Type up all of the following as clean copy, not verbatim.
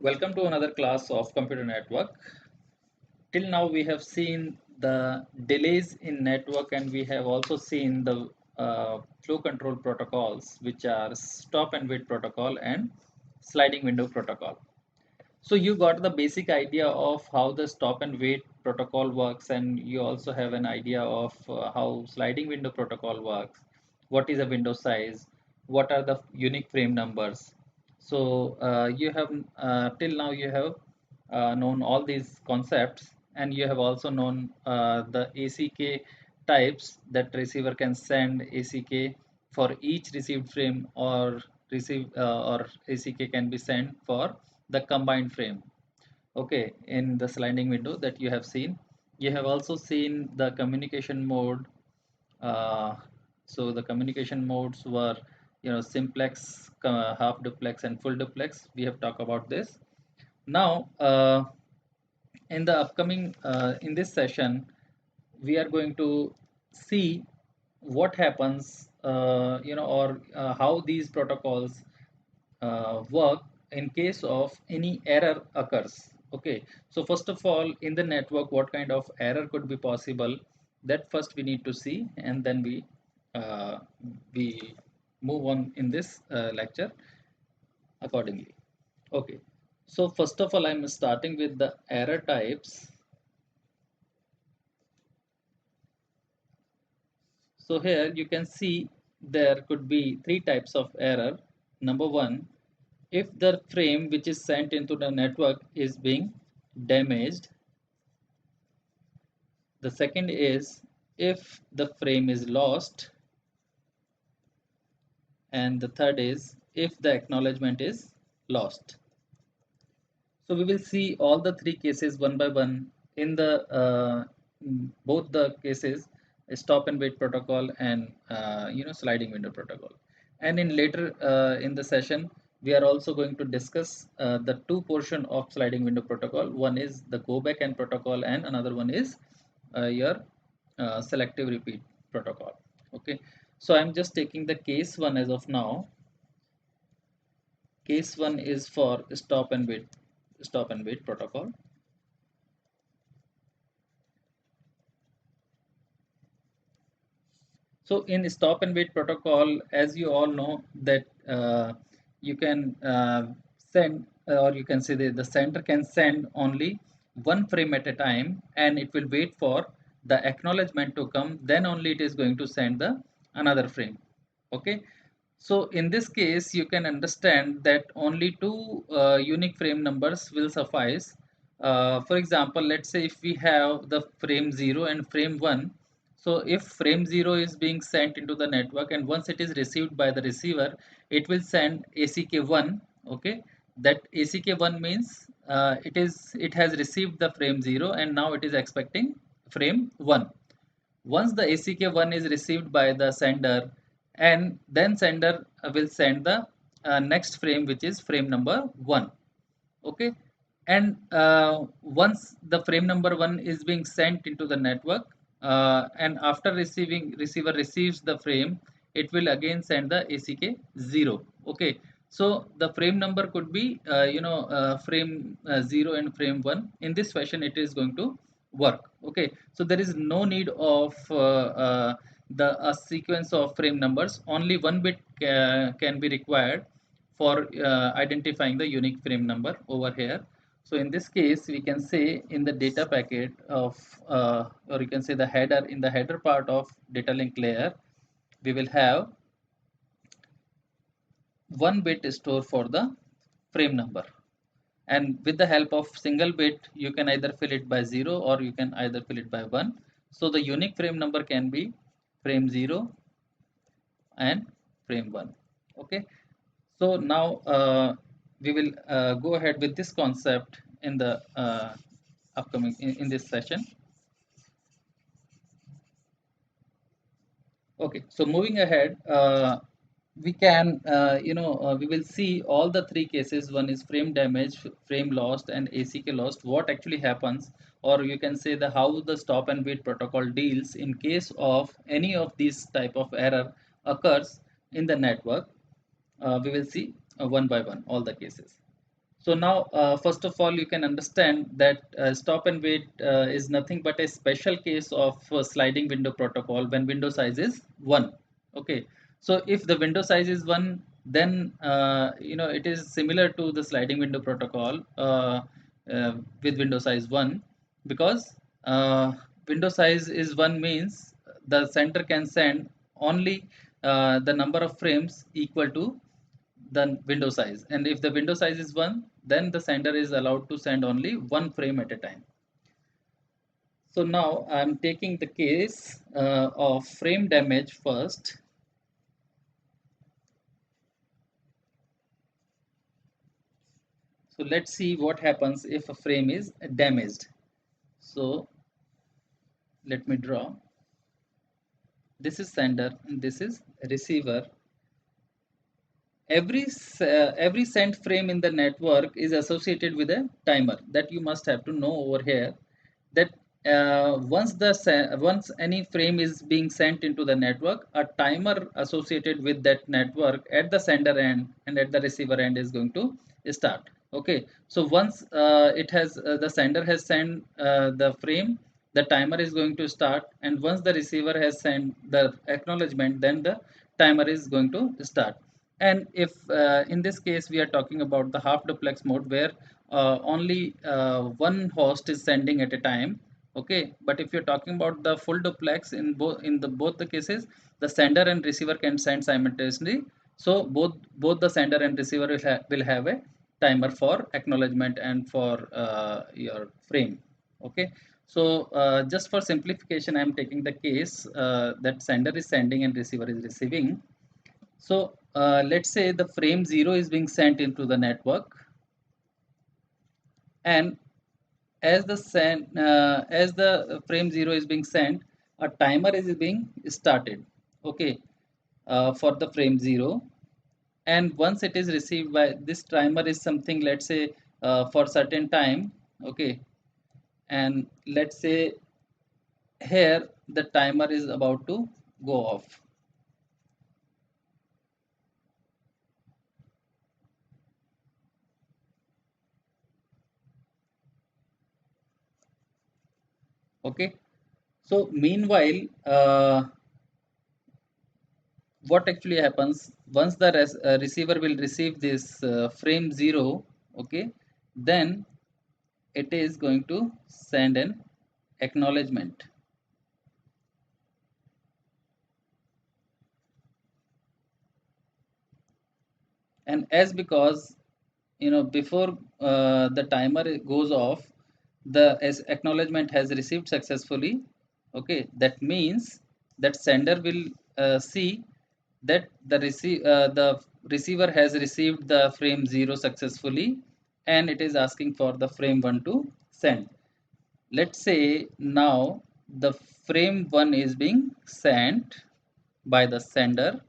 Welcome to another class of computer network. Till now we have seen the delays in network and we have also seen the flow control protocols, which are stop and wait protocol and sliding window protocol. So you got the basic idea of how the stop and wait protocol works, and you also have an idea of how sliding window protocol works. What is a window size? What are the unique frame numbers? So you have till now you have known all these concepts, and you have also known the ACK types that receiver can send ACK for each received frame, or ACK can be sent for the combined frame. Okay, in the sliding window that you have seen, you have also seen the communication mode. uh, so the communication modes were, simplex, half duplex and full duplex. We have talked about this. Now in the upcoming in this session, we are going to see what happens, or how these protocols work in case of any error occurs. Okay, so first of all, in the network, what kind of error could be possible, that first we need to see, and then uh, we move on in this lecture accordingly. Okay, so first of all, I'm starting with the error types. So here you can see there could be three types of error. Number one, if the frame which is sent into the network is being damaged. The second is if the frame is lost. And the third is if the acknowledgement is lost. So we will see all the three cases one by one in the both the cases, stop and wait protocol and sliding window protocol. And in later in the session, we are also going to discuss the two portion of sliding window protocol. One is the go back and protocol, and another one is your selective repeat protocol. Okay, so I'm just taking the case one as of now. Case one is for stop and wait protocol. So in stop and wait protocol, as you all know that you can send, or you can say the sender can send only one frame at a time, and it will wait for the acknowledgement to come. Then only it is going to send the another frame. Okay. So in this case, you can understand that only two unique frame numbers will suffice. For example, let's say if we have the frame 0 and frame 1. So if frame 0 is being sent into the network, and once it is received by the receiver, it will send ACK1. Okay, that ACK1 means it has received the frame 0 and now it is expecting frame 1. Once the ACK1 is received by the sender, and then sender will send the next frame, which is frame number 1. Okay, and once the frame number 1 is being sent into the network, and after receiver receives the frame, it will again send the ACK0. Okay, so the frame number could be frame 0 and frame 1. In this fashion it is going to work. Okay, so there is no need of the a sequence of frame numbers. Only one bit can be required for identifying the unique frame number over here. So in this case, we can say in the data packet of, or you can say the header, in the header part of data link layer, we will have one bit store for the frame number. And with the help of single bit, you can either fill it by 0 or you can either fill it by 1. So the unique frame number can be frame 0 and frame 1. Okay, so now we will go ahead with this concept in the upcoming in this session. Okay, so moving ahead, we can, we will see all the three cases. One is frame damage, frame lost, and ACK lost. What actually happens, or you can say the how the stop and wait protocol deals in case of any of these type of error occurs in the network. We will see one by one all the cases. So now, first of all, you can understand that stop and wait is nothing but a special case of sliding window protocol when window size is 1. Okay. So if the window size is 1, then it is similar to the sliding window protocol with window size 1, because window size is 1 means the sender can send only the number of frames equal to the window size, and if the window size is 1, then the sender is allowed to send only one frame at a time. So now I'm taking the case of frame damage first. So let's see what happens if a frame is damaged. So let me draw. This is sender and this is receiver. Every sent frame in the network is associated with a timer that you must have to know over here, that once any frame is being sent into the network, a timer associated with that network at the sender end and at the receiver end is going to start. Okay, so once the sender has sent the frame, the timer is going to start, and once the receiver has sent the acknowledgement, then the timer is going to start. And if in this case we are talking about the half duplex mode, where only one host is sending at a time. Okay, but if you're talking about the full duplex, in both the cases, the sender and receiver can send simultaneously. So both the sender and receiver will have a timer for acknowledgement and for your frame. Okay, so just for simplification, I am taking the case that sender is sending and receiver is receiving. So let's say the frame 0 is being sent into the network, and as the frame 0 is being sent, a timer is being started. Okay, for the frame 0, and once it is received by this timer is something, let's say for certain time. Okay, and let's say here the timer is about to go off. Okay, so meanwhile, what actually happens once the receiver will receive this frame 0. Okay, then it is going to send an acknowledgement, and as because before the timer goes off, the as acknowledgement has received successfully. Okay, that means that sender will see that the receiver has received the frame 0 successfully, and it is asking for the frame 1 to send. Let's say now the frame 1 is being sent by the sender.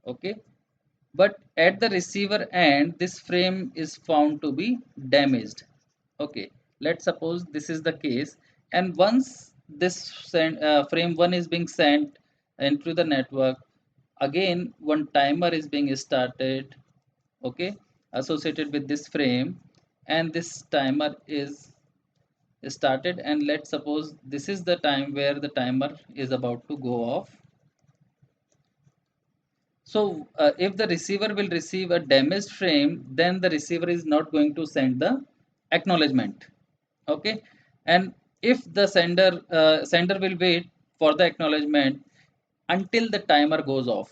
Okay, but at the receiver end this frame is found to be damaged. Okay, let's suppose this is the case, and once this frame 1 is being sent into the network, again one timer is being started. Okay, associated with this frame, and this timer is started, and let's suppose this is the time where the timer is about to go off. So if the receiver will receive a damaged frame, then the receiver is not going to send the acknowledgement. Okay, and if the sender will wait for the acknowledgement until the timer goes off.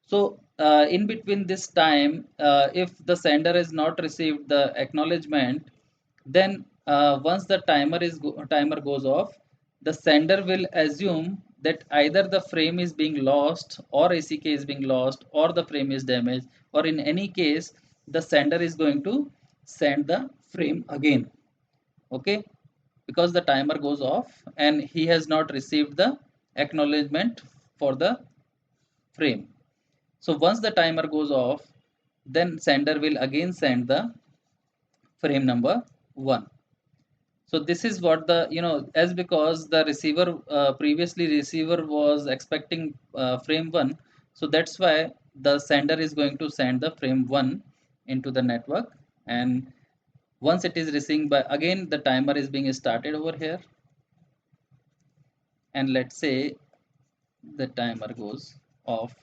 So in between this time, if the sender has not received the acknowledgement, then once the timer goes off, the sender will assume that either the frame is being lost, or ACK is being lost, or the frame is damaged, or in any case, the sender is going to send the frame again. Okay, because the timer goes off and he has not received the acknowledgement for the frame. So once the timer goes off, then sender will again send the frame number 1. So this is what the, as because the receiver previously receiver was expecting frame 1, so that's why the sender is going to send the frame 1, into the network. And once it is receiving by, again the timer is being started over here, and let's say the timer goes off,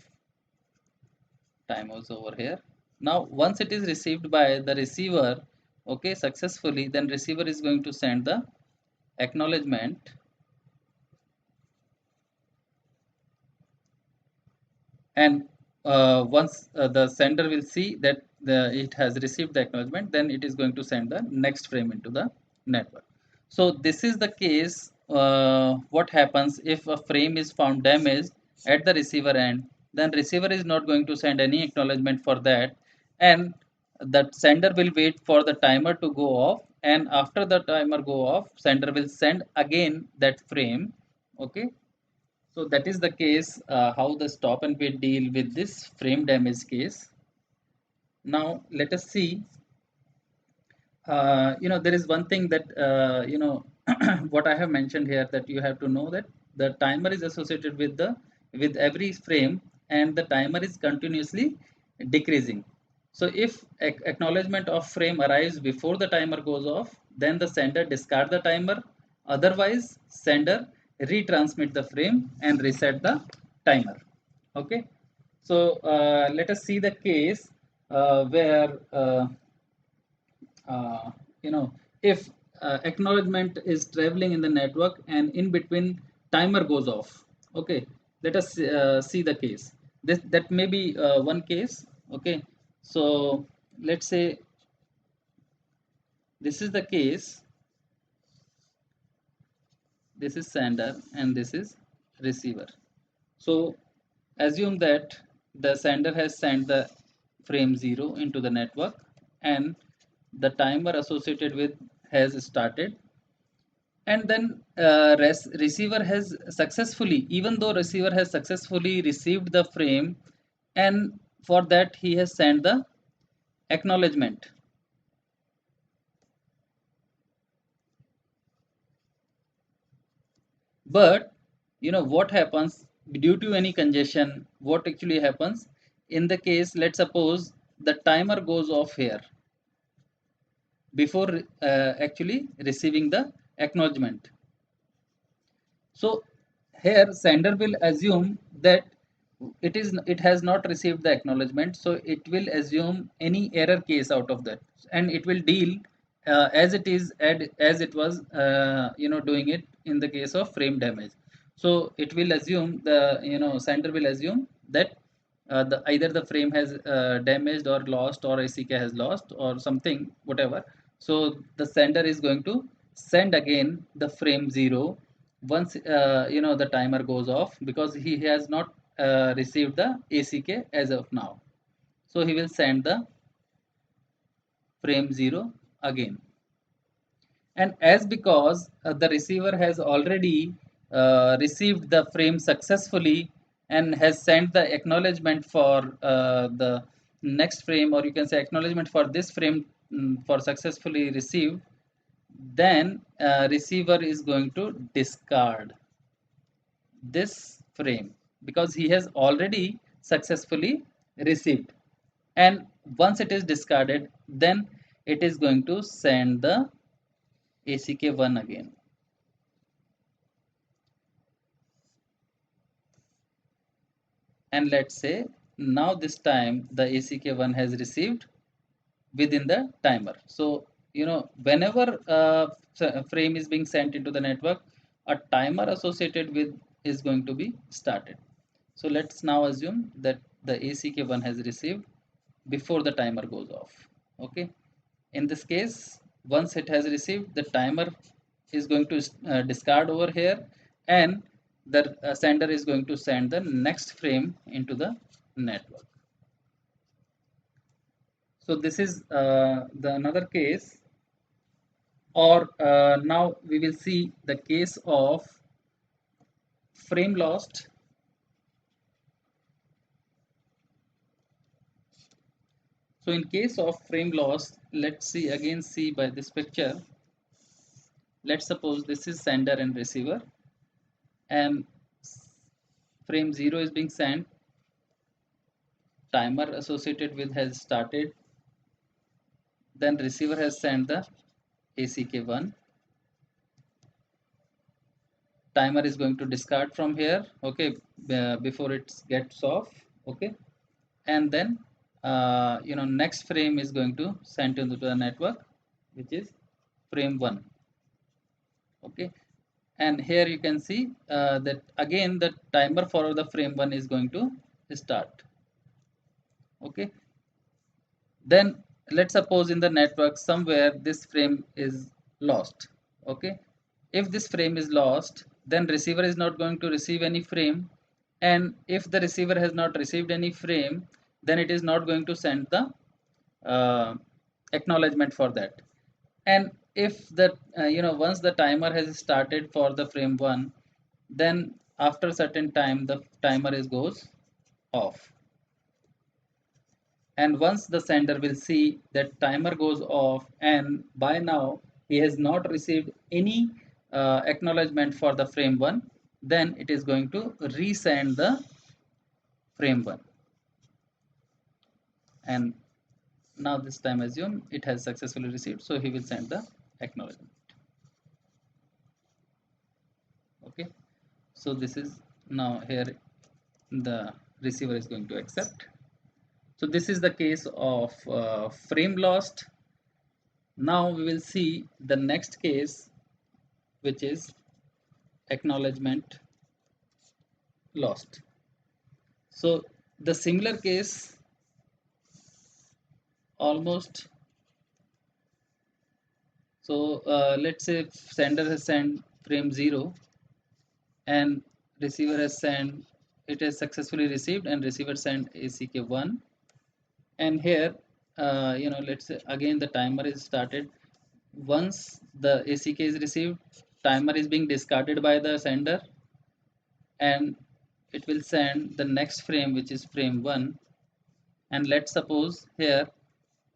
timers over here. Now once it is received by the receiver, okay, successfully, then receiver is going to send the acknowledgement, and once the sender will see that it has received the acknowledgement, then it is going to send the next frame into the network. So this is the case. What happens if a frame is found damaged at the receiver end, then receiver is not going to send any acknowledgement for that, and the sender will wait for the timer to go off, and after the timer go off, sender will send again that frame. Okay, so that is the case, how the stop and wait deal with this frame damage case. Now let us see. There is one thing that what I have mentioned here, that you have to know that the timer is associated with the with every frame, and the timer is continuously decreasing. So if acknowledgement of frame arrives before the timer goes off, then the sender discard the timer. Otherwise, sender retransmit the frame and reset the timer. Okay, so let us see the case where uh, you know if acknowledgement is traveling in the network and in between timer goes off. Okay, let us see the case. This that may be one case. Okay, so let's say this is the case. This is sender and this is receiver. So assume that the sender has sent the frame 0 into the network, and the timer associated with has started, and then receiver has successfully, even though receiver has successfully received the frame, and for that he has sent the acknowledgement. But what happens due to any congestion, what actually happens in the case, let's suppose the timer goes off here before actually receiving the acknowledgement. So here sender will assume that it has not received the acknowledgement, so it will assume any error case out of that, and it will deal as it is as it was doing it in the case of frame damage. So it will assume the sender will assume that either the frame has damaged or lost, or ACK has lost or something, whatever. So the sender is going to send again the frame 0 once the timer goes off, because he has not received the ACK as of now. So he will send the frame 0 again. And as because the receiver has already received the frame successfully and has sent the acknowledgement for the next frame, or you can say acknowledgement for this frame, for successfully received, then receiver is going to discard this frame because he has already successfully received. And once it is discarded, then it is going to send the ACK1 again. And let's say now this time the ACK1 has received within the timer. So whenever a frame is being sent into the network, a timer associated with is going to be started. So let's now assume that the ACK1 has received before the timer goes off. Okay, in this case, once it has received, the timer is going to discard over here, and the sender is going to send the next frame into the network. So this is the another case. Or now we will see the case of frame lost. So in case of frame loss, let's see by this picture. Let's suppose this is sender and receiver, and frame 0 is being sent, timer associated with has started, then receiver has sent the ACK1. Timer is going to discard from here, okay, before it gets off, okay, and then next frame is going to send into the network, which is frame 1, okay. And here you can see that again the timer for the frame 1 is going to start, okay. Then let's suppose in the network somewhere this frame is lost, okay. If this frame is lost, then receiver is not going to receive any frame, and if the receiver has not received any frame, then it is not going to send the uh, acknowledgement for that. And if the once the timer has started for the frame 1, then after certain time the timer is goes off, and once the sender will see that timer goes off and by now he has not received any acknowledgement for the frame 1, then it is going to resend the frame 1. And now this time assume it has successfully received, so he will send the acknowledgement, okay. So this is now here the receiver is going to accept. So this is the case of frame lost. Now we will see the next case, which is acknowledgement lost. So the similar case almost. So let's say sender has sent frame 0 and receiver has sent, it has successfully received and receiver sent ACK1. And here let's say again the timer is started. Once the ACK is received, timer is being discarded by the sender and it will send the next frame, which is frame 1. And let's suppose here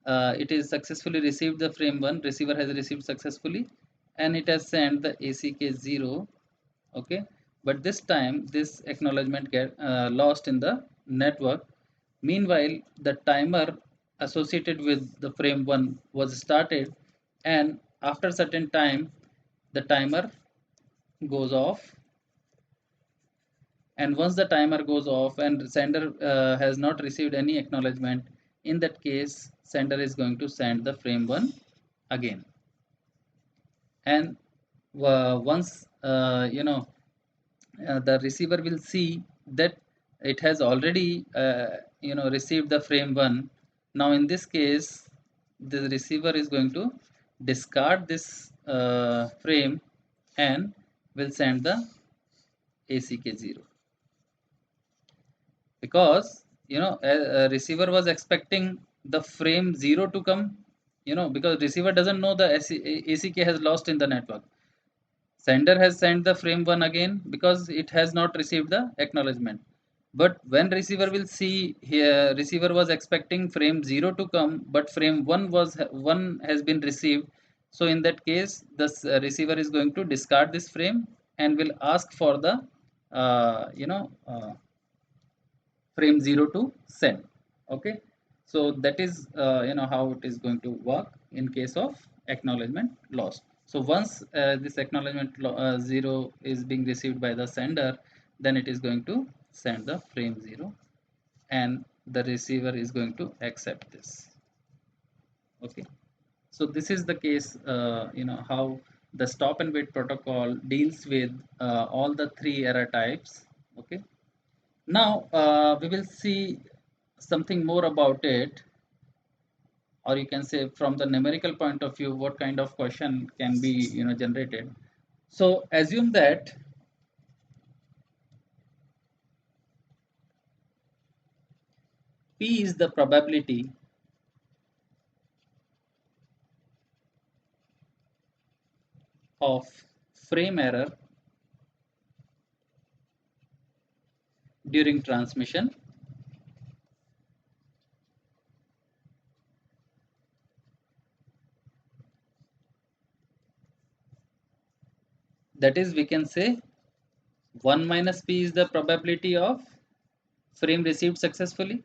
it is successfully received the frame 1, receiver has received successfully, and it has sent the ACK0, okay. But this time this acknowledgement get lost in the network. Meanwhile the timer associated with the frame 1 was started, and after certain time the timer goes off, and once the timer goes off and sender has not received any acknowledgement, in that case sender is going to send the frame 1 again. And once the receiver will see that it has already received the frame 1. Now in this case the receiver is going to discard this frame and will send the ACK0, because a receiver was expecting the frame 0 to come, because receiver doesn't know the ACK has lost in the network. Sender has sent the frame 1 again because it has not received the acknowledgement. But when receiver will see here, receiver was expecting frame 0 to come, but frame 1 has been received. So in that case, the receiver is going to discard this frame and will ask for the frame 0 to send, okay. So that is how it is going to work in case of acknowledgement lost. So once this acknowledgement 0 is being received by the sender, then it is going to send the frame 0 and the receiver is going to accept this, okay. So this is the case how the stop and wait protocol deals with all the three error types, okay. Now we will see something more about it, or you can say from the numerical point of view, what kind of question can be generated. So assume that P is the probability of frame error during transmission. That is, we can say 1 minus P is the probability of frame received successfully.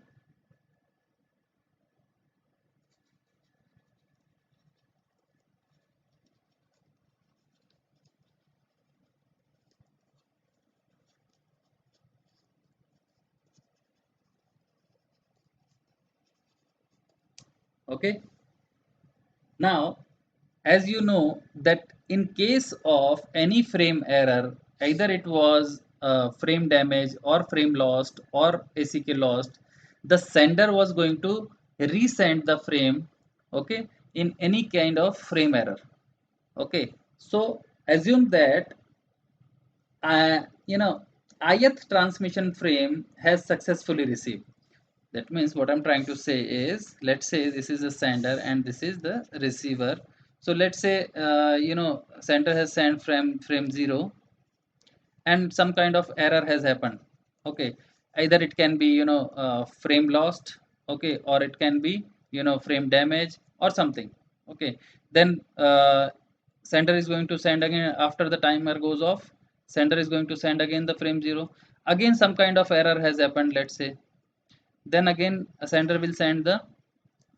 Okay. Now, as you know that in case of any frame error, either it was frame damage or frame lost or ACK lost, the sender was going to resend the frame, okay, in any kind of frame error. Okay, so assume that you know ith transmission frame has successfully received. That means what I'm trying to say is, let's say this is the sender and this is the receiver. So let's say sender has sent frame 0 and some kind of error has happened. Okay, either it can be frame lost, okay, or it can be frame damage or something. Okay, then sender is going to send again after the timer goes off. Sender is going to send again the frame 0. Again some kind of error has happened, let's say. Then again a sender will send the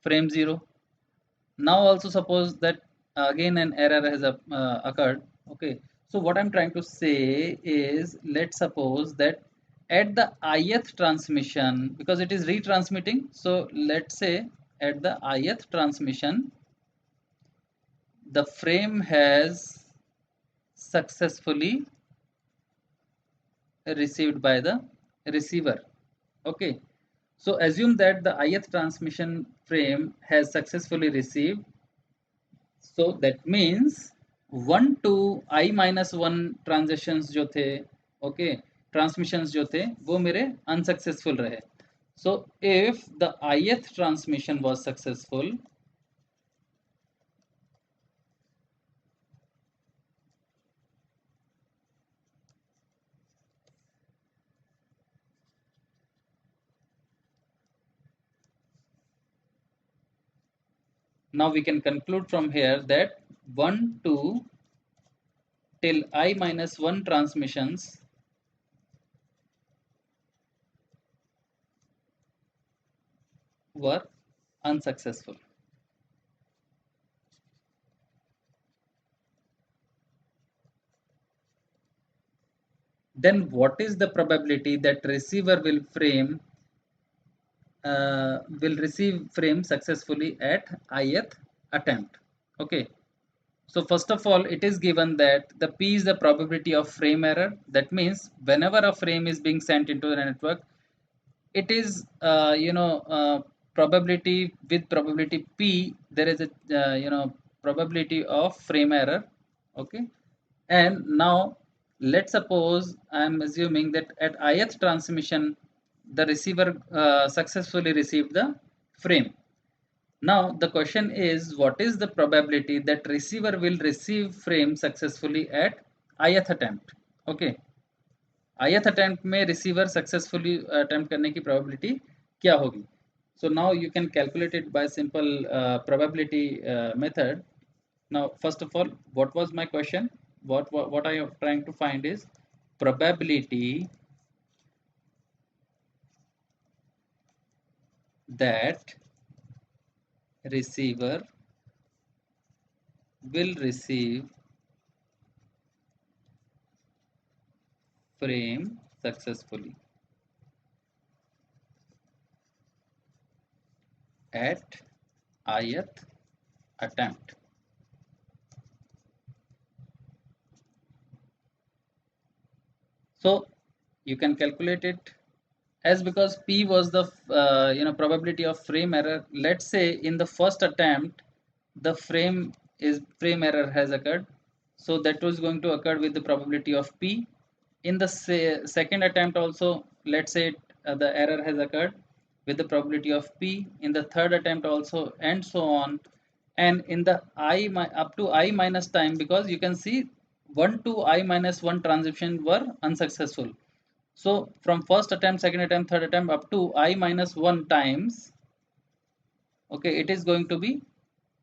frame 0. Now also suppose that again an error has occurred. Okay, so what I'm trying to say is, let's suppose that at the ith transmission, because it is retransmitting, so let's say at the ith transmission the frame has successfully received by the receiver. Okay, so assume that the ith transmission frame has successfully received. So that means 1 to I minus 1 transactions जो थे, okay, transmissions जो थे वो मेरे unsuccessful रहे. So if the ith transmission was successful, now we can conclude from here that 1 to till I minus 1 transmissions were unsuccessful. Then what is the probability that receiver will receive frame successfully at ith attempt? Okay, so first of all it is given that the p is the probability of frame error. That means whenever a frame is being sent into the network, it is probability, with probability p there is a probability of frame error. Okay, and now let's suppose I am assuming that at ith transmission the receiver successfully received the frame. Now the question is, what is the probability that receiver will receive frame successfully at ith attempt? Okay, ith attempt में receiver successfully attempt करने की probability क्या होगी? So now you can calculate it by simple probability method. Now first of all, what was my question? What I am trying to find is probability that receiver will receive frame successfully at ith attempt. So you can calculate it as, because p was the probability of frame error. Let's say in the first attempt the frame error has occurred, so that was going to occur with the probability of p. In the second attempt also, let's say the error has occurred with the probability of p. In the third attempt also, and so on. And in the up to I minus time, because you can see 1 to I minus 1 transition were unsuccessful. So from first attempt, second attempt, third attempt up to I minus 1 times, okay, it is going to be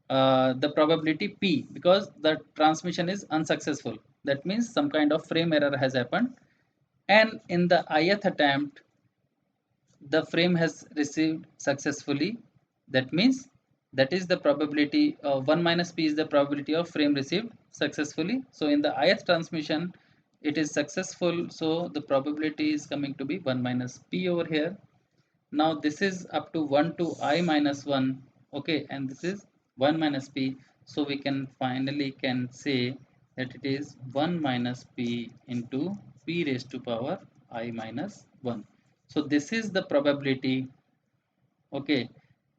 the probability p, because the transmission is unsuccessful. That means some kind of frame error has happened. And in the ith attempt, the frame has received successfully. That means that is the probability of 1 minus p is the probability of frame received successfully. So in the ith transmission it is successful, so the probability is coming to be 1 minus p over here. Now this is up to 1 to I minus 1. Okay, and this is 1 minus p, so we can finally can say that it is 1 minus p into p raised to power I minus 1. So this is the probability, okay,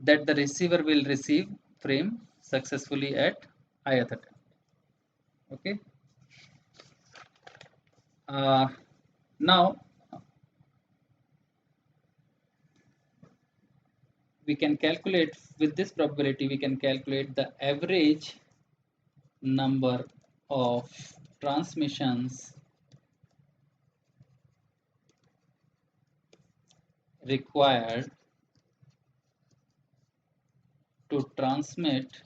that the receiver will receive frame successfully at ith attempt. Okay, now we can calculate, with this probability we can calculate the average number of transmissions required to transmit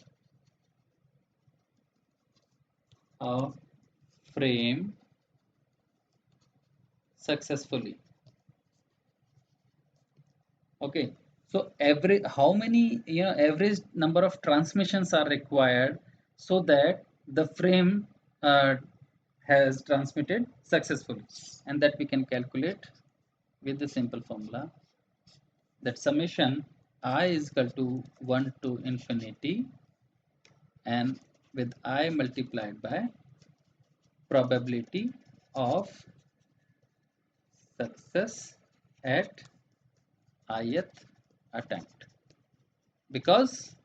a frame successfully. Okay, so every how many, average number of transmissions are required so that the frame has transmitted successfully, and that we can calculate with the simple formula, that summation I is equal to 1 to infinity, and with I multiplied by probability of success at ith attempt. Because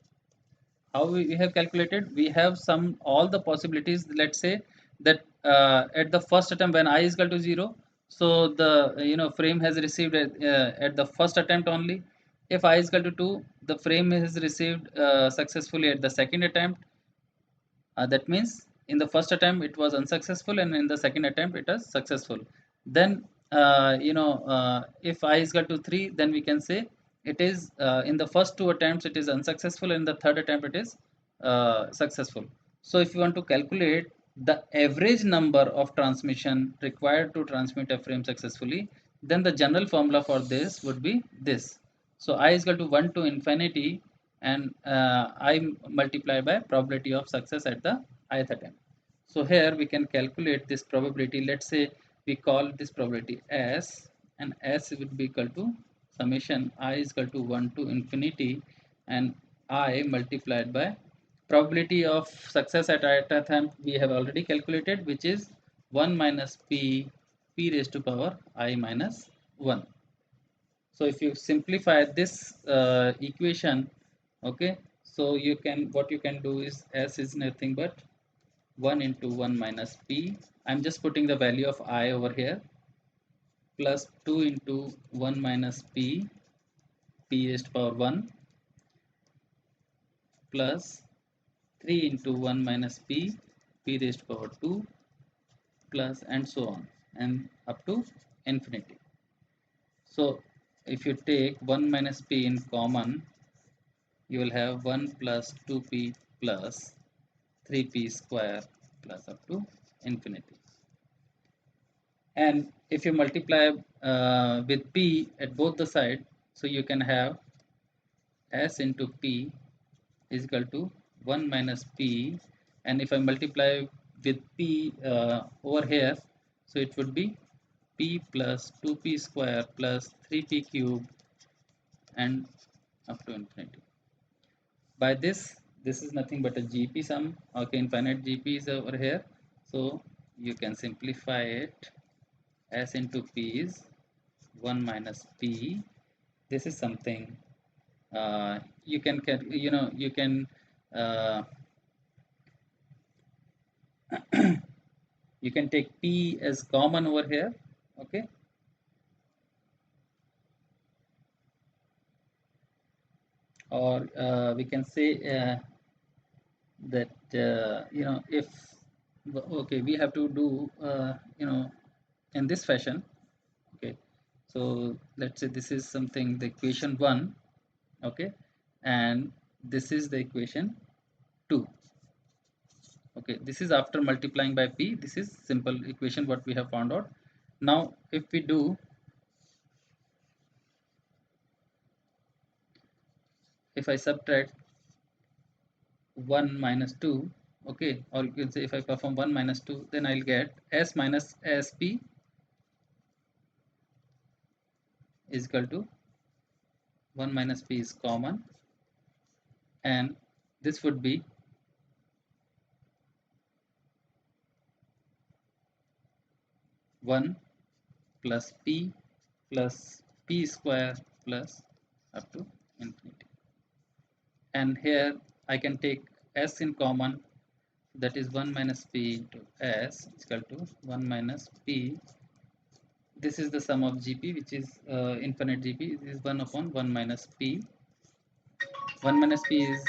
how we have calculated, we have some all the possibilities. Let's say that at the first attempt when I is equal to 0, so the frame has received at the first attempt only. If I is equal to 2, the frame is received successfully at the second attempt. That means in the first attempt it was unsuccessful, and in the second attempt it is successful. Then if I is equal to 3, then we can say it is in the first two attempts it is unsuccessful, and in the third attempt it is successful. So if you want to calculate the average number of transmission required to transmit a frame successfully, then the general formula for this would be this. So I is equal to 1 to infinity, and I multiply by probability of success at the ith attempt. So here we can calculate this probability. Let's say we call this probability S, and S would be equal to summation I is equal to 1 to infinity, and I multiplied by probability of success at ith attempt we have already calculated, which is 1 minus p raised to power I minus 1. So if you simplify this equation, okay, so you can, what you can do is S is nothing but 1 into 1 minus p, I'm just putting the value of I over here, plus 2 into 1 minus p raised to power 1, plus 3 into 1 minus p raised to power 2, plus and so on, and up to infinity. So if you take 1 minus p in common, you will have 1 plus 2p plus 3p square plus up to infinity. And if you multiply with p at both the sides, so you can have s into p is equal to 1 minus p, and if I multiply with p over here, so it would be p plus 2p square plus 3p cube and up to infinity. By this is nothing but a GP sum. Okay, infinite GP is over here, so you can simplify it. S into P is 1 minus P. This is something you can you can uh, you can take P as common over here. Okay, or we can say that if, okay, we have to do in this fashion. Okay, so let's say this is something, the equation 1, okay, and this is the equation 2. Okay, this is after multiplying by p. This is simple equation what we have found out. Now if we do, if I subtract 1 minus 2, okay, or you can say if I perform 1 minus 2, then I'll get s minus sp is equal to 1 minus p is common, and this would be 1 plus p plus p square plus up to infinity. And here I can take s in common, that is 1 minus p into s is equal to 1 minus p. This is the sum of gp, which is infinite gp. This is 1 upon 1 minus p. 1 minus p is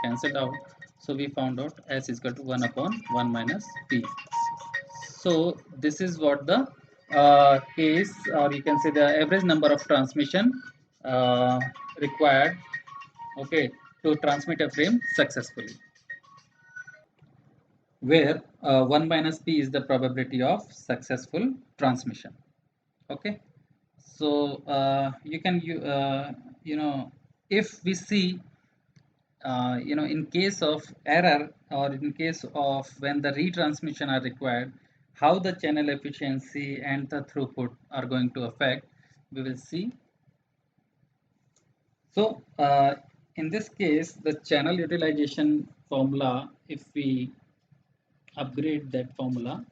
cancelled out, so we found out s is equal to 1 upon 1 minus p. So this is what the case, or you can say the average number of transmission uh, required, okay, to transmit a frame successfully, where 1 minus p is the probability of successful transmission. Okay, so you can you know, if we see in case of error, or in case of when the retransmission are required, how the channel efficiency and the throughput are going to affect, we will see. So in this case, the channel utilization formula, if we upgrade that formula,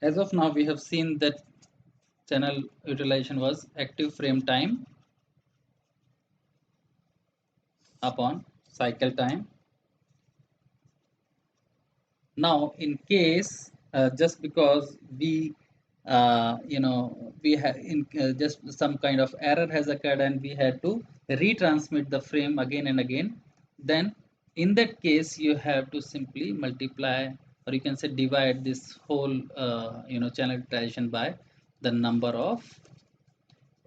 as of now we have seen that channel utilization was active frame time upon cycle time. Now in case just because we we have just some kind of error has occurred and we had to retransmit the frame again and again, then in that case you have to simply multiply, or you can say divide this whole channel utilization by the number of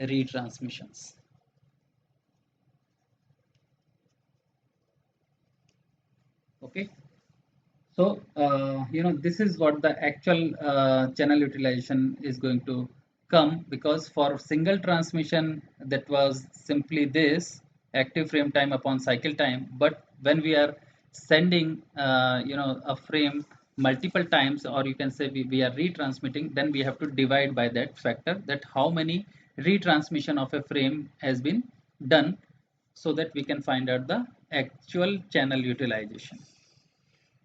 retransmissions. Okay, so, this is what the actual channel utilization is going to come, because for single transmission that was simply this active frame time upon cycle time. But when we are sending, a frame multiple times, or you can say we are retransmitting, then we have to divide by that factor, that how many retransmission of a frame has been done, so that we can find out the actual channel utilization.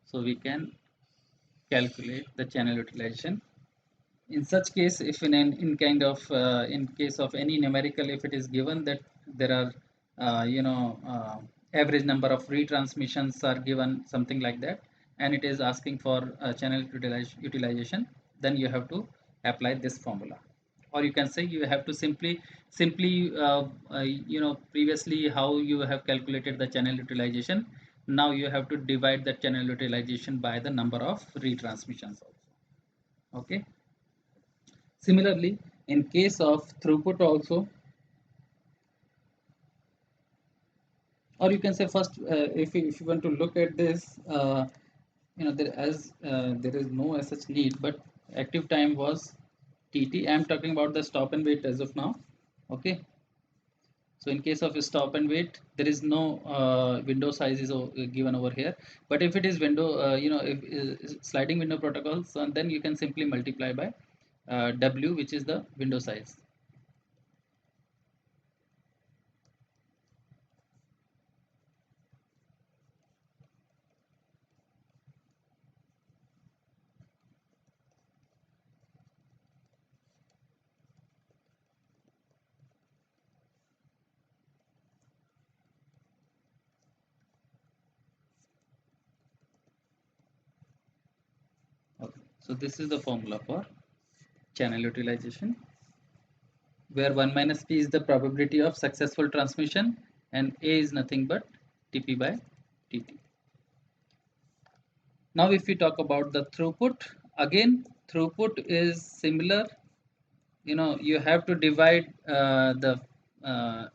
So we can calculate the channel utilization. In such case, if in kind of in case of any numerical, if it is given that there are average number of retransmissions are given, something like that, and it is asking for channel utilization, then you have to apply this formula, or you can say you have to simply previously how you have calculated the channel utilization, now you have to divide the channel utilization by the number of retransmissions also. Okay, similarly in case of throughput also, or you can say first if you want to look at this, there is no as such need, but active time was tt. I am talking about the stop and wait as of now. Okay, so in case of stop and wait, there is no window size is given over here. But if it is window, if sliding window protocols, then you can simply multiply by w, which is the window size. Okay, so this is the formula for channel utilization, where 1 minus p is the probability of successful transmission and a is nothing but tp by tt. Now if we talk about the throughput, again throughput is similar. You have to divide the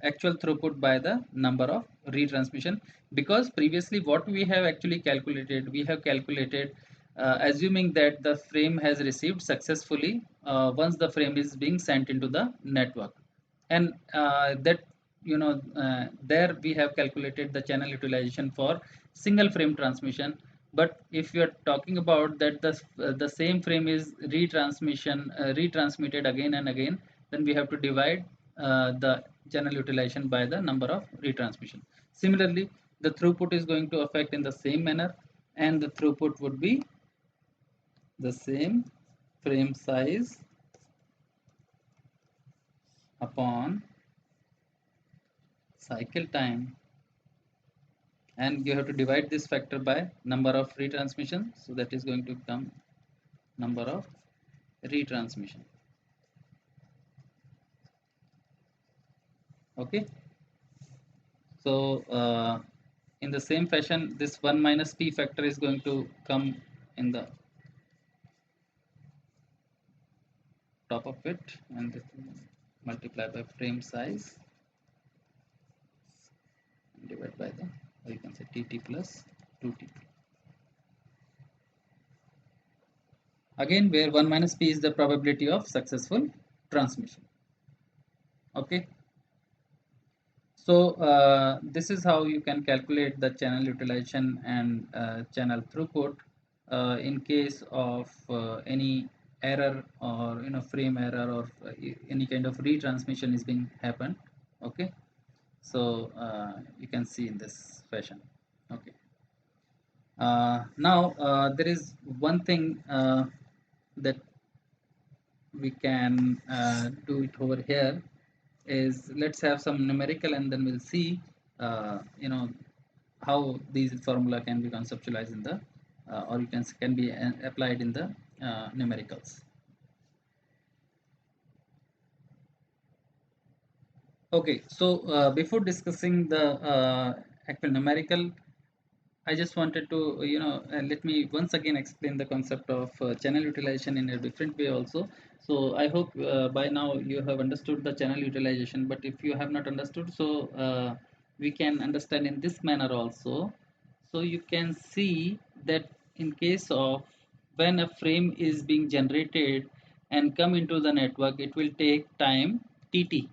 actual throughput by the number of retransmission, because previously what we have actually calculated, we have calculated assuming that the frame has received successfully once the frame is being sent into the network, and that there we have calculated the channel utilization for single frame transmission. But if you are talking about that the same frame is retransmitted again and again, then we have to divide the channel utilization by the number of retransmission. Similarly, the throughput is going to affect in the same manner, and the throughput would be the same frame size upon cycle time, and you have to divide this factor by number of retransmission, so that is going to become number of retransmission. Okay, so in the same fashion, this 1 minus p factor is going to come in the top of it, and this multiply by frame size and divide by the, or you can say tt plus 2t. Again, where 1 minus p is the probability of successful transmission. Okay, so this is how you can calculate the channel utilization and channel throughput in case of any error, or frame error, or any kind of retransmission is being happened. Okay, so you can see in this fashion. Okay, now there is one thing that we can do it over here is, let's have some numerical, and then we'll see how these formula can be conceptualized in the or you can be applied in the numericals. Okay, so before discussing the actual numerical, I just wanted to, let me once again explain the concept of channel utilization in a different way also. So I hope by now you have understood the channel utilization, but if you have not understood, so we can understand in this manner also. So you can see that in case of when a frame is being generated and come into the network, it will take time tt.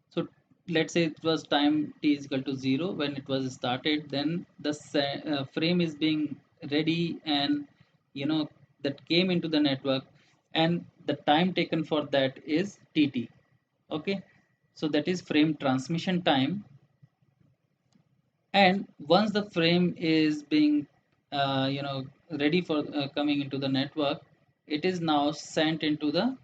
So let's say it was time t is equal to 0 when it was started, then the frame is being ready, and that came into the network, and the time taken for that is tt. Okay, so that is frame transmission time. And once the frame is being ready for coming into the network, it is now sent into the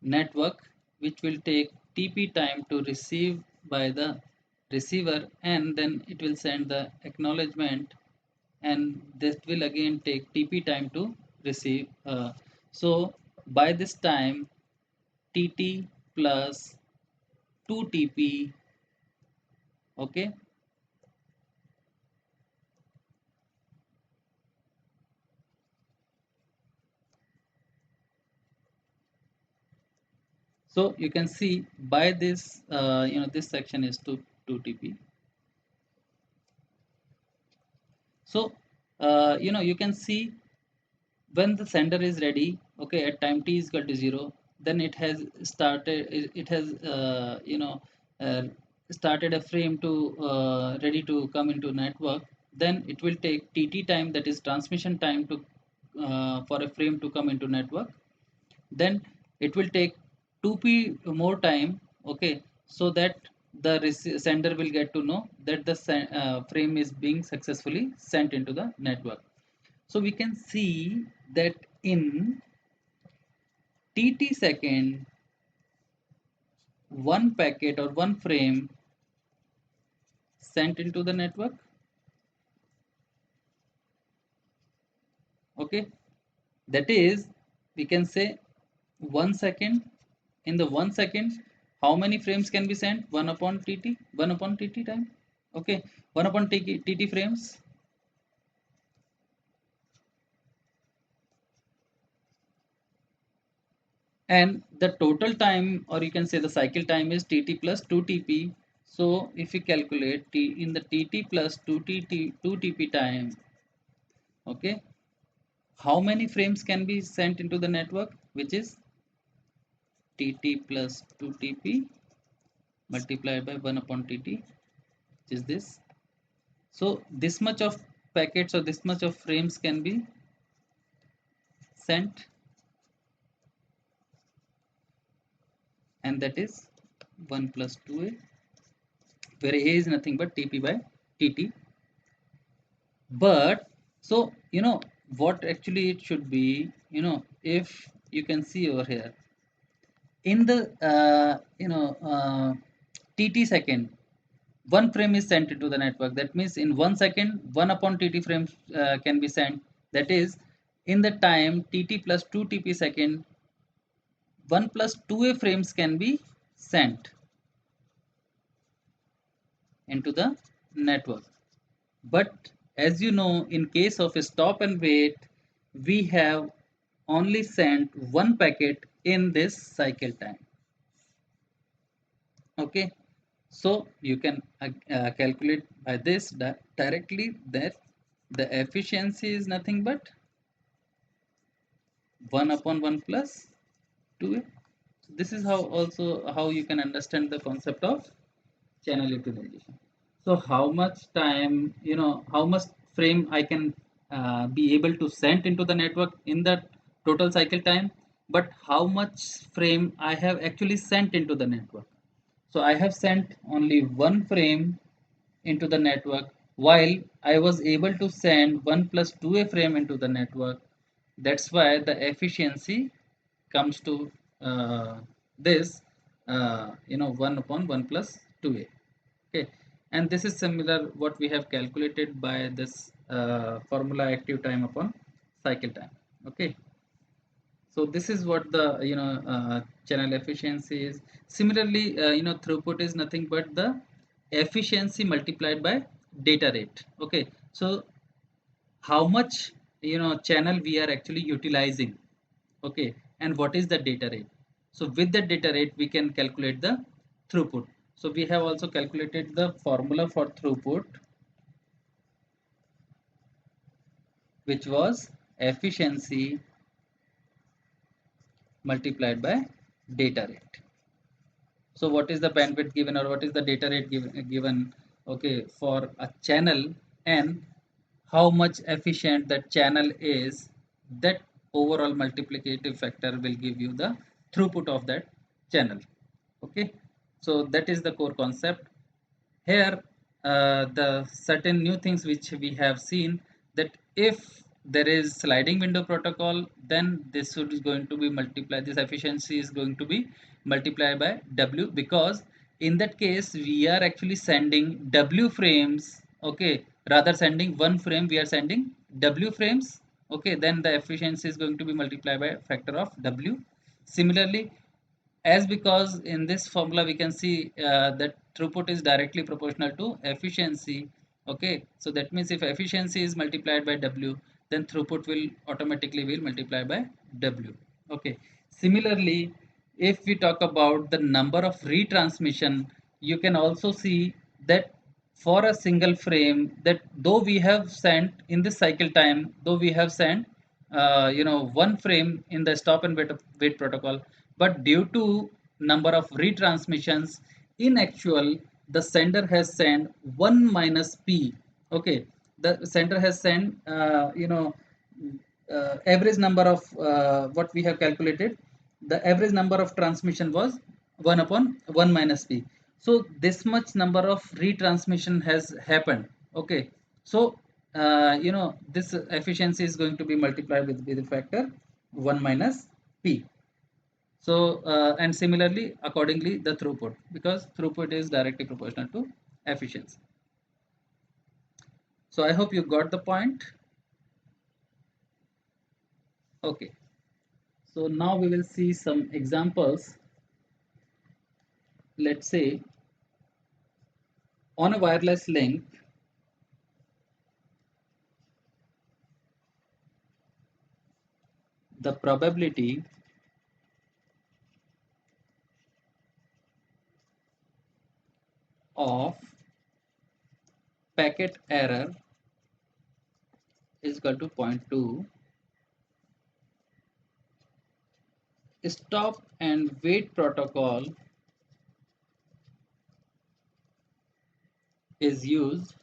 network, which will take TP time to receive by the receiver, and then it will send the acknowledgement, and this will again take TP time to receive. So by this time, TT plus 2TP. Okay, so you can see by this, this section is 2TP. So you can see when the sender is ready, okay, at time t is equal to 0, then it has started, it has uh, started a frame to ready to come into network. Then it will take tt time, that is transmission time, to for a frame to come into network. Then it will take 2p more time, okay, so that the sender will get to know that the frame is being successfully sent into the network. So we can see that in TT second, one packet or one frame sent into the network. Okay, that is, we can say 1 second. In the 1 second, how many frames can be sent? 1 upon TT, 1 upon TT time. Okay, 1 upon TT frames. And the total time, or you can say the cycle time, is tt plus 2tp. So if you calculate t in the tt plus 2tp time, okay, how many frames can be sent into the network, which is tt plus 2tp multiplied by 1 upon tt, which is this. So this much of packets, or this much of frames can be sent. and that is 1 plus 2a, where a is nothing but tp by tt. But so what actually it should be, if you can see over here in the tt second, one frame is sent into the network. That means in 1 second 1 upon tt frames can be sent. That is, in the time tt plus 2 tp second, 1 plus 2a frames can be sent into the network. But as you know, in case of a stop and wait, we have only sent one packet in this cycle time. Okay, so you can calculate by this directly that the efficiency is nothing but 1 upon 1 plus 2a. So this is how also how you can understand the concept of channel utilization. So how much time, how much frame I can be able to send into the network in the total cycle time, but how much frame I have actually sent into the network. So I have sent only one frame into the network, while I was able to send 1 plus 2a frame into the network. That's why the efficiency comes to this 1 upon 1 plus 2a. Okay, and this is similar what we have calculated by this formula active time upon cycle time. Okay, so this is what the channel efficiency is. Similarly, throughput is nothing but the efficiency multiplied by data rate. Okay, so how much channel we are actually utilizing. Okay, and what is the data rate? So with the data rate we can calculate the throughput. So we have also calculated the formula for throughput, which was efficiency multiplied by data rate. So what is the bandwidth given, or what is the data rate given, okay, for a channel, and how much efficient that channel is, that overall multiplicative factor will give you the throughput of that channel. Okay, so that is the core concept. Here the certain new things which we have seen, that if there is sliding window protocol, then this is going to be multiplied, this efficiency is going to be multiplied by w, because in that case we are actually sending w frames. Okay, rather sending one frame, we are sending w frames. Okay, then the efficiency is going to be multiplied by a factor of w. Similarly, as because in this formula we can see that throughput is directly proportional to efficiency. Okay, so that means if efficiency is multiplied by w, then throughput will automatically will multiply by w. Okay, similarly, if we talk about the number of retransmission, you can also see that for a single frame, that though we have sent in this cycle time, though we have sent one frame in the stop and wait protocol, but due to number of retransmissions, in actual the sender has sent 1 minus p. Okay, the sender has sent average number of what we have calculated, the average number of transmission was 1 upon 1 minus p. So this much number of retransmission has happened. Okay, so this efficiency is going to be multiplied with the factor 1 minus p. So and similarly accordingly the throughput, because throughput is directly proportional to efficiency. So I hope you got the point. Okay, so now we will see some examples. Let's say on a wireless link, the probability of packet error is equal to 0.2. Stop and wait protocol is used.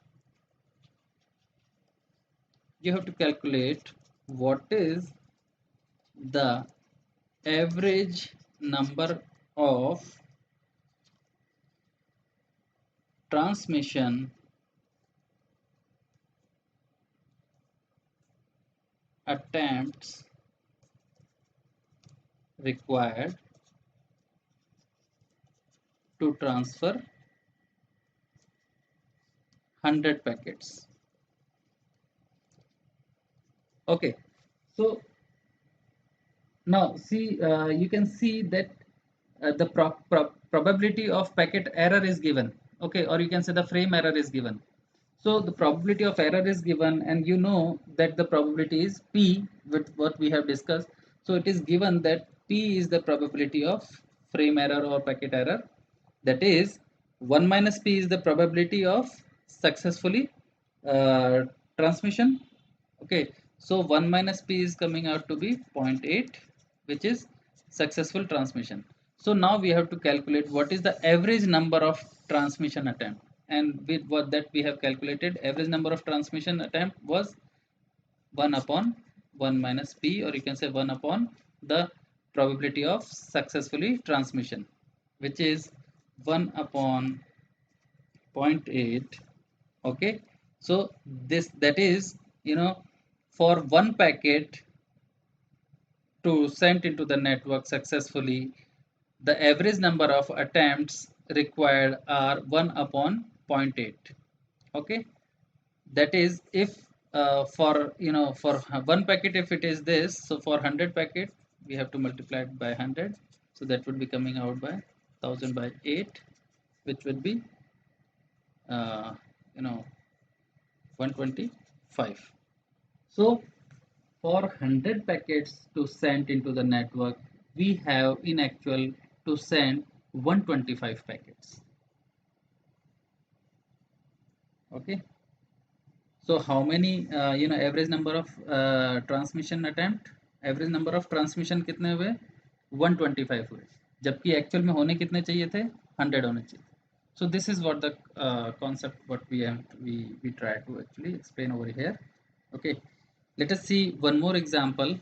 You have to calculate what is the average number of transmission attempts required to transfer 100 packets. Okay, so now see, you can see that the probability of packet error is given. Okay, or you can say the frame error is given. So the probability of error is given, and you know that the probability is P with what we have discussed. So it is given that P is the probability of frame error or packet error. That is 1 minus P is the probability of successfully uh, transmission. Okay, so 1 minus P is coming out to be zero point 0.8, which is successful transmission. So now we have to calculate what is the average number of transmission attempt, and with what that we have calculated, average number of transmission attempt was 1 upon 1 minus P, or you can say 1 upon the probability of successfully transmission, which is 1 upon zero point 0.8. Okay, so this, that is, for one packet to send into the network successfully, the average number of attempts required are 1 upon zero point 0.8. Okay, that is, if for for one packet, if it is this, so for 100 packet we have to multiply it by 100, so that would be coming out by 1000 by 8, which would be uh, you know 125. So for 100 packets to send into the network, we have in actual to send 125 packets. Okay, so how many average number of transmission attempt, average number of transmission कितने हुए, 125 हुए, जबकि actual में होने कितने चाहिए थे, 100 होने चाहिए. So this is what the concept what we try to actually explain over here. Okay, let us see one more example.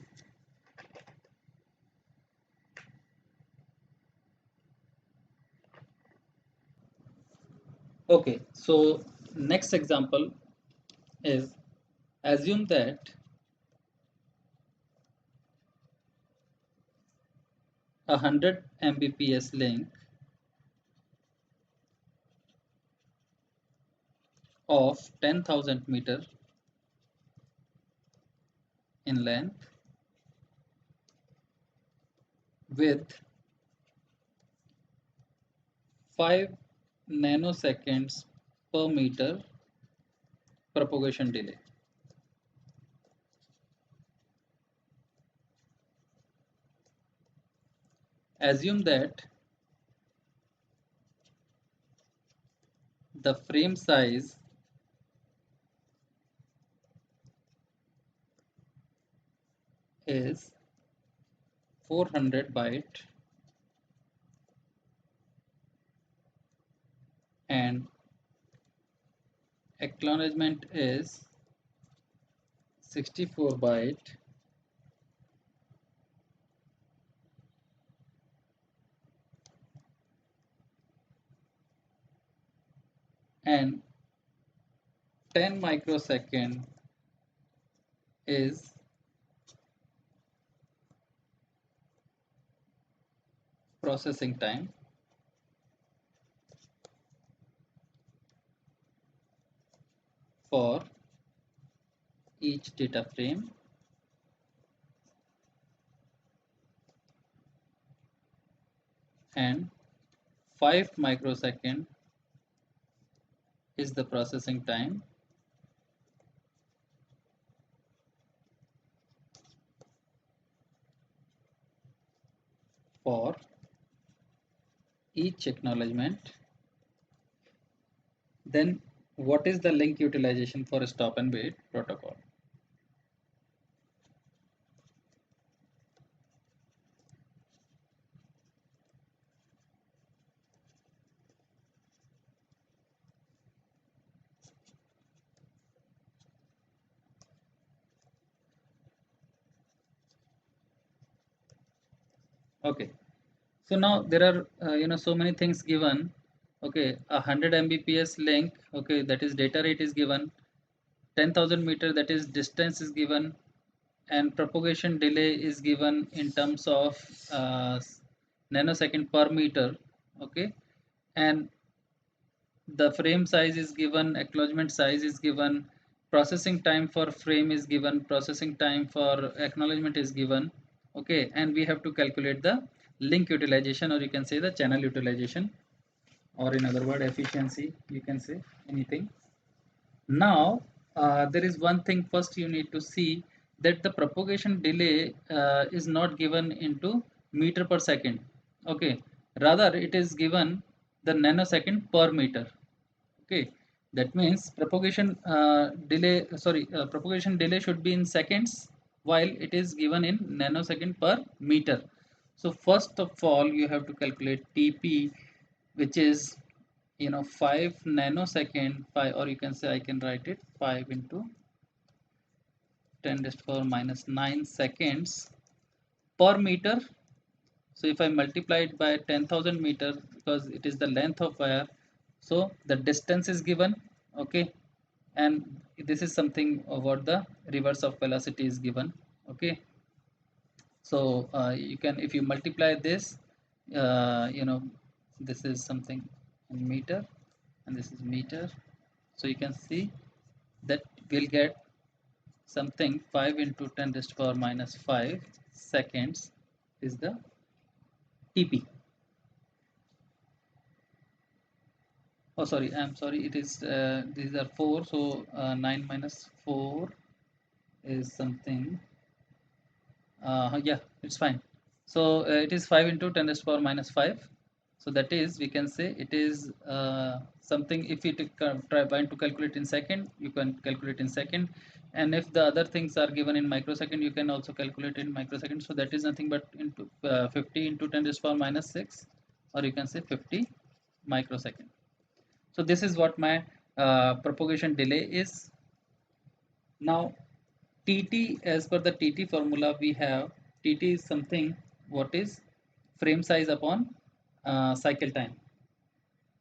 Okay, so next example is, assume that a 100 Mbps link of 10,000 meter in length with 5 nanoseconds per meter propagation delay. Assume that the frame size is 400 byte and acknowledgement is 64 byte and 10 microsecond is processing time for each data frame, and 5 microsecond is the processing time for each acknowledgement. Then what is the link utilization for stop and wait protocol? Okay, So now there are so many things given. Okay, 100 mbps link, okay, that is data rate is given. 10,000 meter, that is distance is given, and propagation delay is given in terms of nanosecond per meter. Okay, and the frame size is given, acknowledgement size is given, processing time for frame is given, processing time for acknowledgement is given. Okay, and we have to calculate the link utilization, or you can say the channel utilization, or in other word efficiency, you can say anything. Now there is one thing first you need to see, that the propagation delay is not given into meter per second. Okay, rather it is given the nanosecond per meter. Okay, that means propagation delay should be in seconds, while it is given in nanosecond per meter. So first of all you have to calculate TP, which is 5 nanosecond, 5, or you can say, I can write it 5 into 10 raised to power minus 9 seconds per meter. So if I multiply it by 10,000 meter, because it is the length of wire, so the distance is given. Okay, and this is something about the reverse of velocity is given. Okay, so you can, if you multiply this, this is something in meter, and this is meter. So you can see that we'll get something 5 into 10 raised to power minus 5 seconds is the TP. Oh, sorry, I'm sorry, it is these are 4, so 9 minus 4 is something, yeah, it's fine. So it is 5 into 10 raised to power minus 5. So that is, we can say it is something, if you trying to calculate in second, you can calculate in second. And if the other things are given in microsecond, you can also calculate in microsecond. So that is nothing but into 50 into 10 raised to power minus 6, or you can say 50 microsecond. So this is what my propagation delay is. Now TT, as per the TT formula, we have TT is something, what is frame size upon cycle time.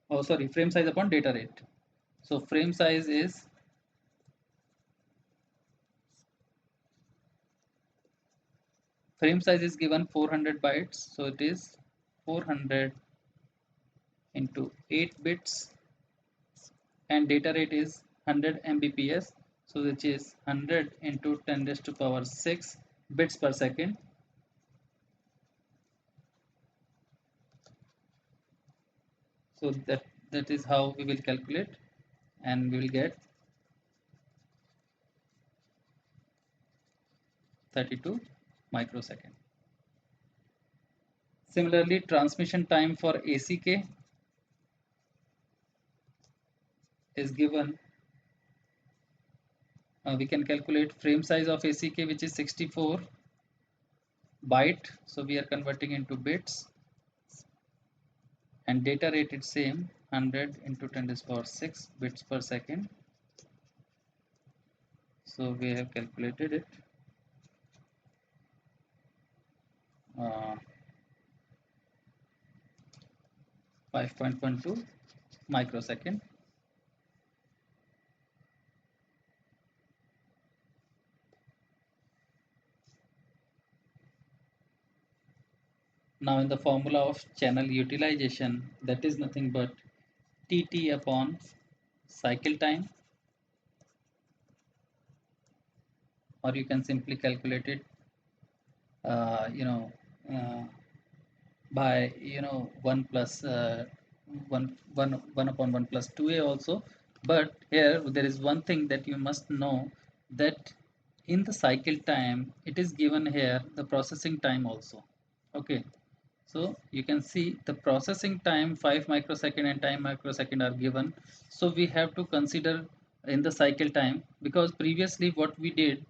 Oh, sorry, frame size upon data rate. So frame size is given 400 bytes. So it is 400 into 8 bits, and data rate is 100 mbps. So which is 100 into 10 raised to power 6 bits per second. So that is how we will calculate, and we will get 32 microsecond. Similarly, transmission time for ACK is given. We can calculate frame size of ACK, which is 64 byte. So we are converting into bits, and data rate is same, 100 into 10 to the power 6 bits per second. So we have calculated it. 5.12 microsecond. Now in the formula of channel utilization, that is nothing but TT upon cycle time, or you can simply calculate it uh, you know uh, by 1 plus 1 upon 1 plus 2a also. But here there is one thing that you must know, that in the cycle time it is given here the processing time also. Okay, so you can see the processing time 5 microsecond and time microsecond are given. So we have to consider in the cycle time, because previously what we did,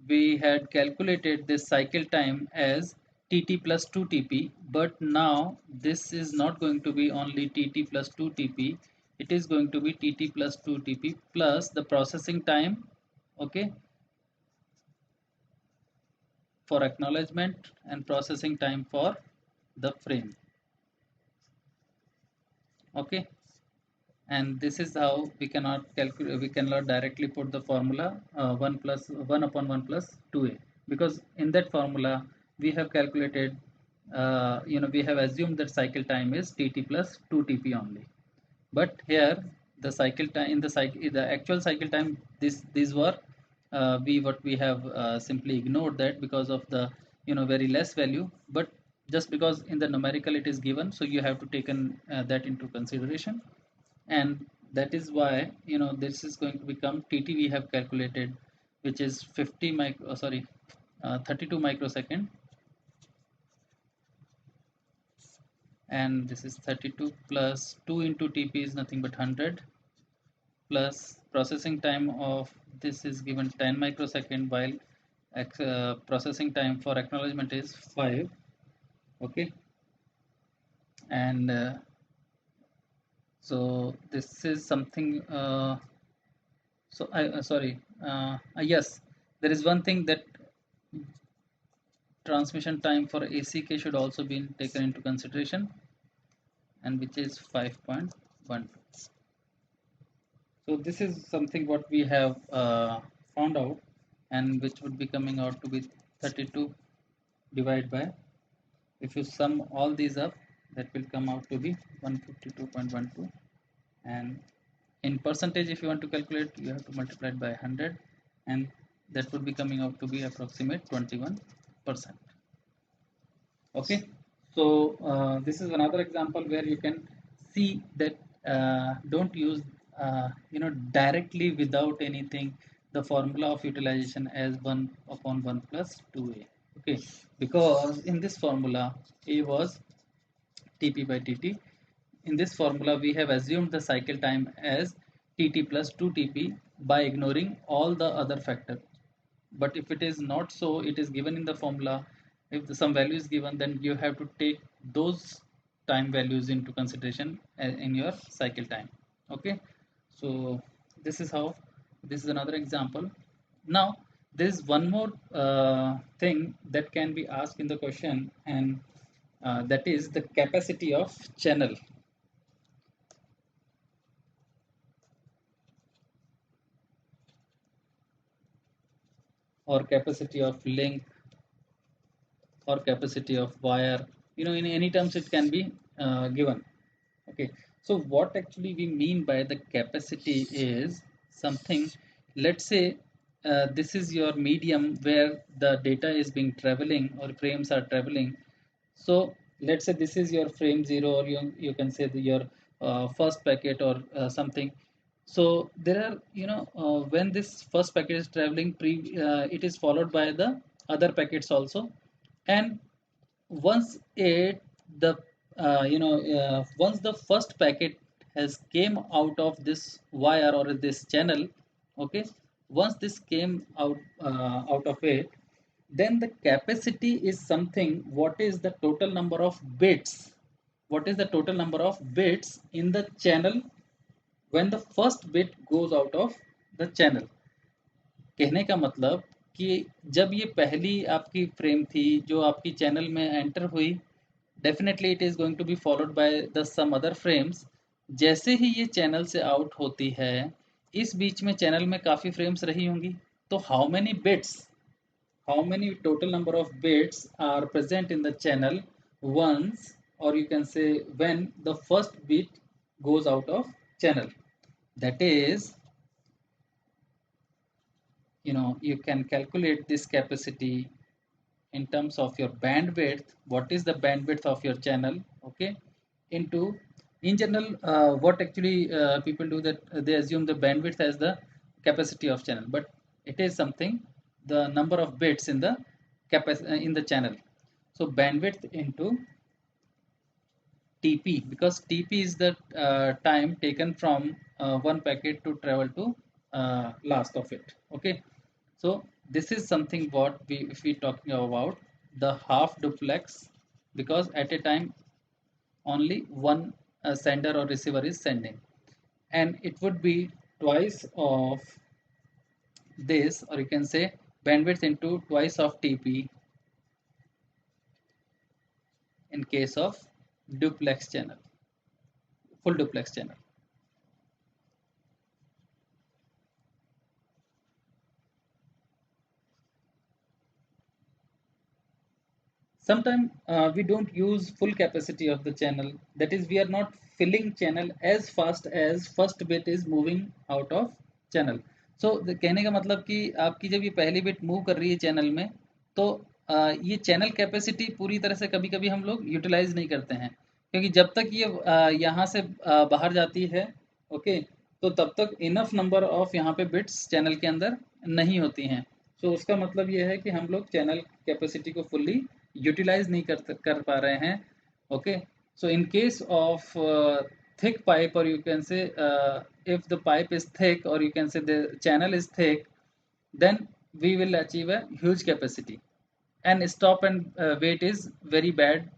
we had calculated this cycle time as TT plus 2 TP, but now this is not going to be only TT plus 2 TP, it is going to be TT plus 2 TP plus the processing time, okay, for acknowledgement, and processing time for the frame. Okay, and this is how we cannot calculate, we cannot directly put the formula 1 plus 1 upon 1 plus 2a, because in that formula we have calculated, we have assumed that cycle time is tt plus 2 tp only. But here the cycle time, in the cycle, the actual cycle time, these were, we what we have simply ignored that because of the very less value. But just because in the numerical it is given, so you have to taken that into consideration. And that is why this is going to become tt we have calculated, which is 50 micro, 32 microsecond, and this is 32 plus 2 into tp is nothing but 100, plus processing time of this is given 10 microsecond, while processing time for acknowledgement is 5. Okay, and so this is something, so I sorry yes, there is one thing that transmission time for ACK should also be taken into consideration, and which is 5.12. So this is something what we have found out, and which would be coming out to be 32 divided by, if you sum all these up, that will come out to be 152.12. And in percentage, if you want to calculate, you have to multiply it by 100, and that would be coming out to be approximate 21%. Okay, so this is another example where you can see that don't use directly without anything the formula of utilization as 1 upon 1 plus 2a. Okay, because in this formula a was tp by tt. In this formula we have assumed the cycle time as tt plus 2 tp by ignoring all the other factors. But if it is not so, it is given in the formula, if some value is given, then you have to take those time values into consideration in your cycle time. Okay, so this is how, this is another example. Now there is one more thing that can be asked in the question, and that is the capacity of channel or capacity of link or capacity of wire. In any terms it can be given. Okay, so what actually we mean by the capacity is something, let's say this is your medium where the data is being traveling or frames are traveling. So let's say this is your frame 0, or you can say your first packet or something. So there are, when this first packet is traveling, it is followed by the other packets also. And once it the once the first packet has came out of this wire or this channel. Okay, once this came out of it, then the capacity is something, what is the total number of bits, what is the total number of bits in the channel when the first bit goes out of the channel. कहने का मतलब कि जब ये पहली आपकी frame थी जो आपकी चैनल में एंटर हुई, definitely it is going to be followed by the some other frames. जैसे ही ये चैनल से आउट होती है, इस बीच में चैनल में काफ़ी फ्रेम्स रही होंगी। तो how many bits, how many total number of bits are present in the channel once, or you can say when the first bit goes out of channel. That is, you can calculate this capacity in terms of your bandwidth. What is the bandwidth of your channel? Okay, into, in general, what actually people do, that they assume the bandwidth as the capacity of channel, but it is something, the number of bits in the in the channel. So bandwidth into tp, because tp is the time taken from one packet to travel to last of it. Okay, so this is something what we, if we talking about the half duplex, because at a time only one sender or receiver is sending, and it would be twice of this, or you can say bandwidth into twice of tp in case of duplex channel. full duplex channel. Sometimes we don't use full capacity of the channel. That is, we are not filling channel as fast as first bit is moving out of channel. So कहने का मतलब कि आपकी जब ये पहली bit move कर रही है चैनल में, तो ये चैनल कैपेसिटी पूरी तरह से कभी कभी हम लोग यूटिलाइज नहीं करते हैं, क्योंकि जब तक ये यहाँ से बाहर जाती है, ओके, तो तब तक इनफ नंबर ऑफ यहाँ पे बिट्स चैनल के अंदर नहीं होती हैं. तो उसका मतलब ये है कि हम लोग चैनल कैपेसिटी को फुल्ली यूटिलाइज नहीं कर पा रहे हैं. Okay, so in case of thick pipe, or you can say if the pipe is thick, or you can say the channel is thick, then we will achieve a huge capacity, and stop and wait is very bad,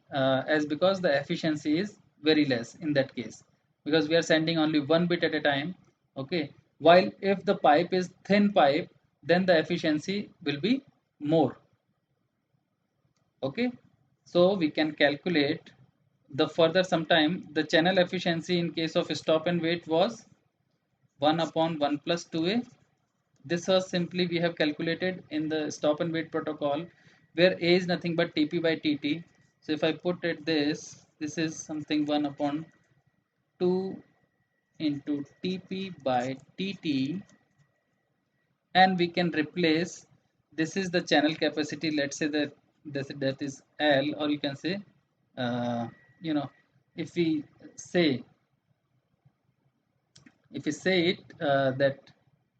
as because the efficiency is very less in that case, because we are sending only one bit at a time. Okay, while if the pipe is thin pipe, then the efficiency will be more. Okay, so we can calculate the further sometime the channel efficiency in case of stop and wait was 1 upon 1 plus 2a. This was simply we have calculated in the stop and wait protocol, where a is nothing but tp by tt. So if I put it this is something 1 upon 2 into tp by tt, and we can replace, this is the channel capacity, let's say that that is L, or you can say uh, you know, if we say, it that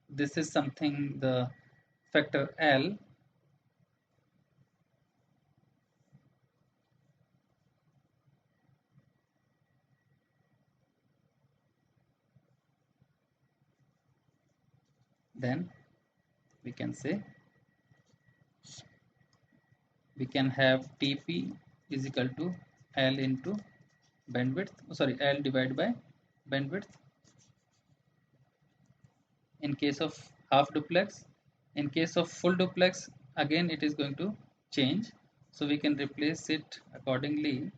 this is something the factor L, then we can say we can have TP is equal to L into bandwidth, sorry, L divided by bandwidth in case of half duplex. In case of full duplex, again it is going to change, so we can replace it accordingly.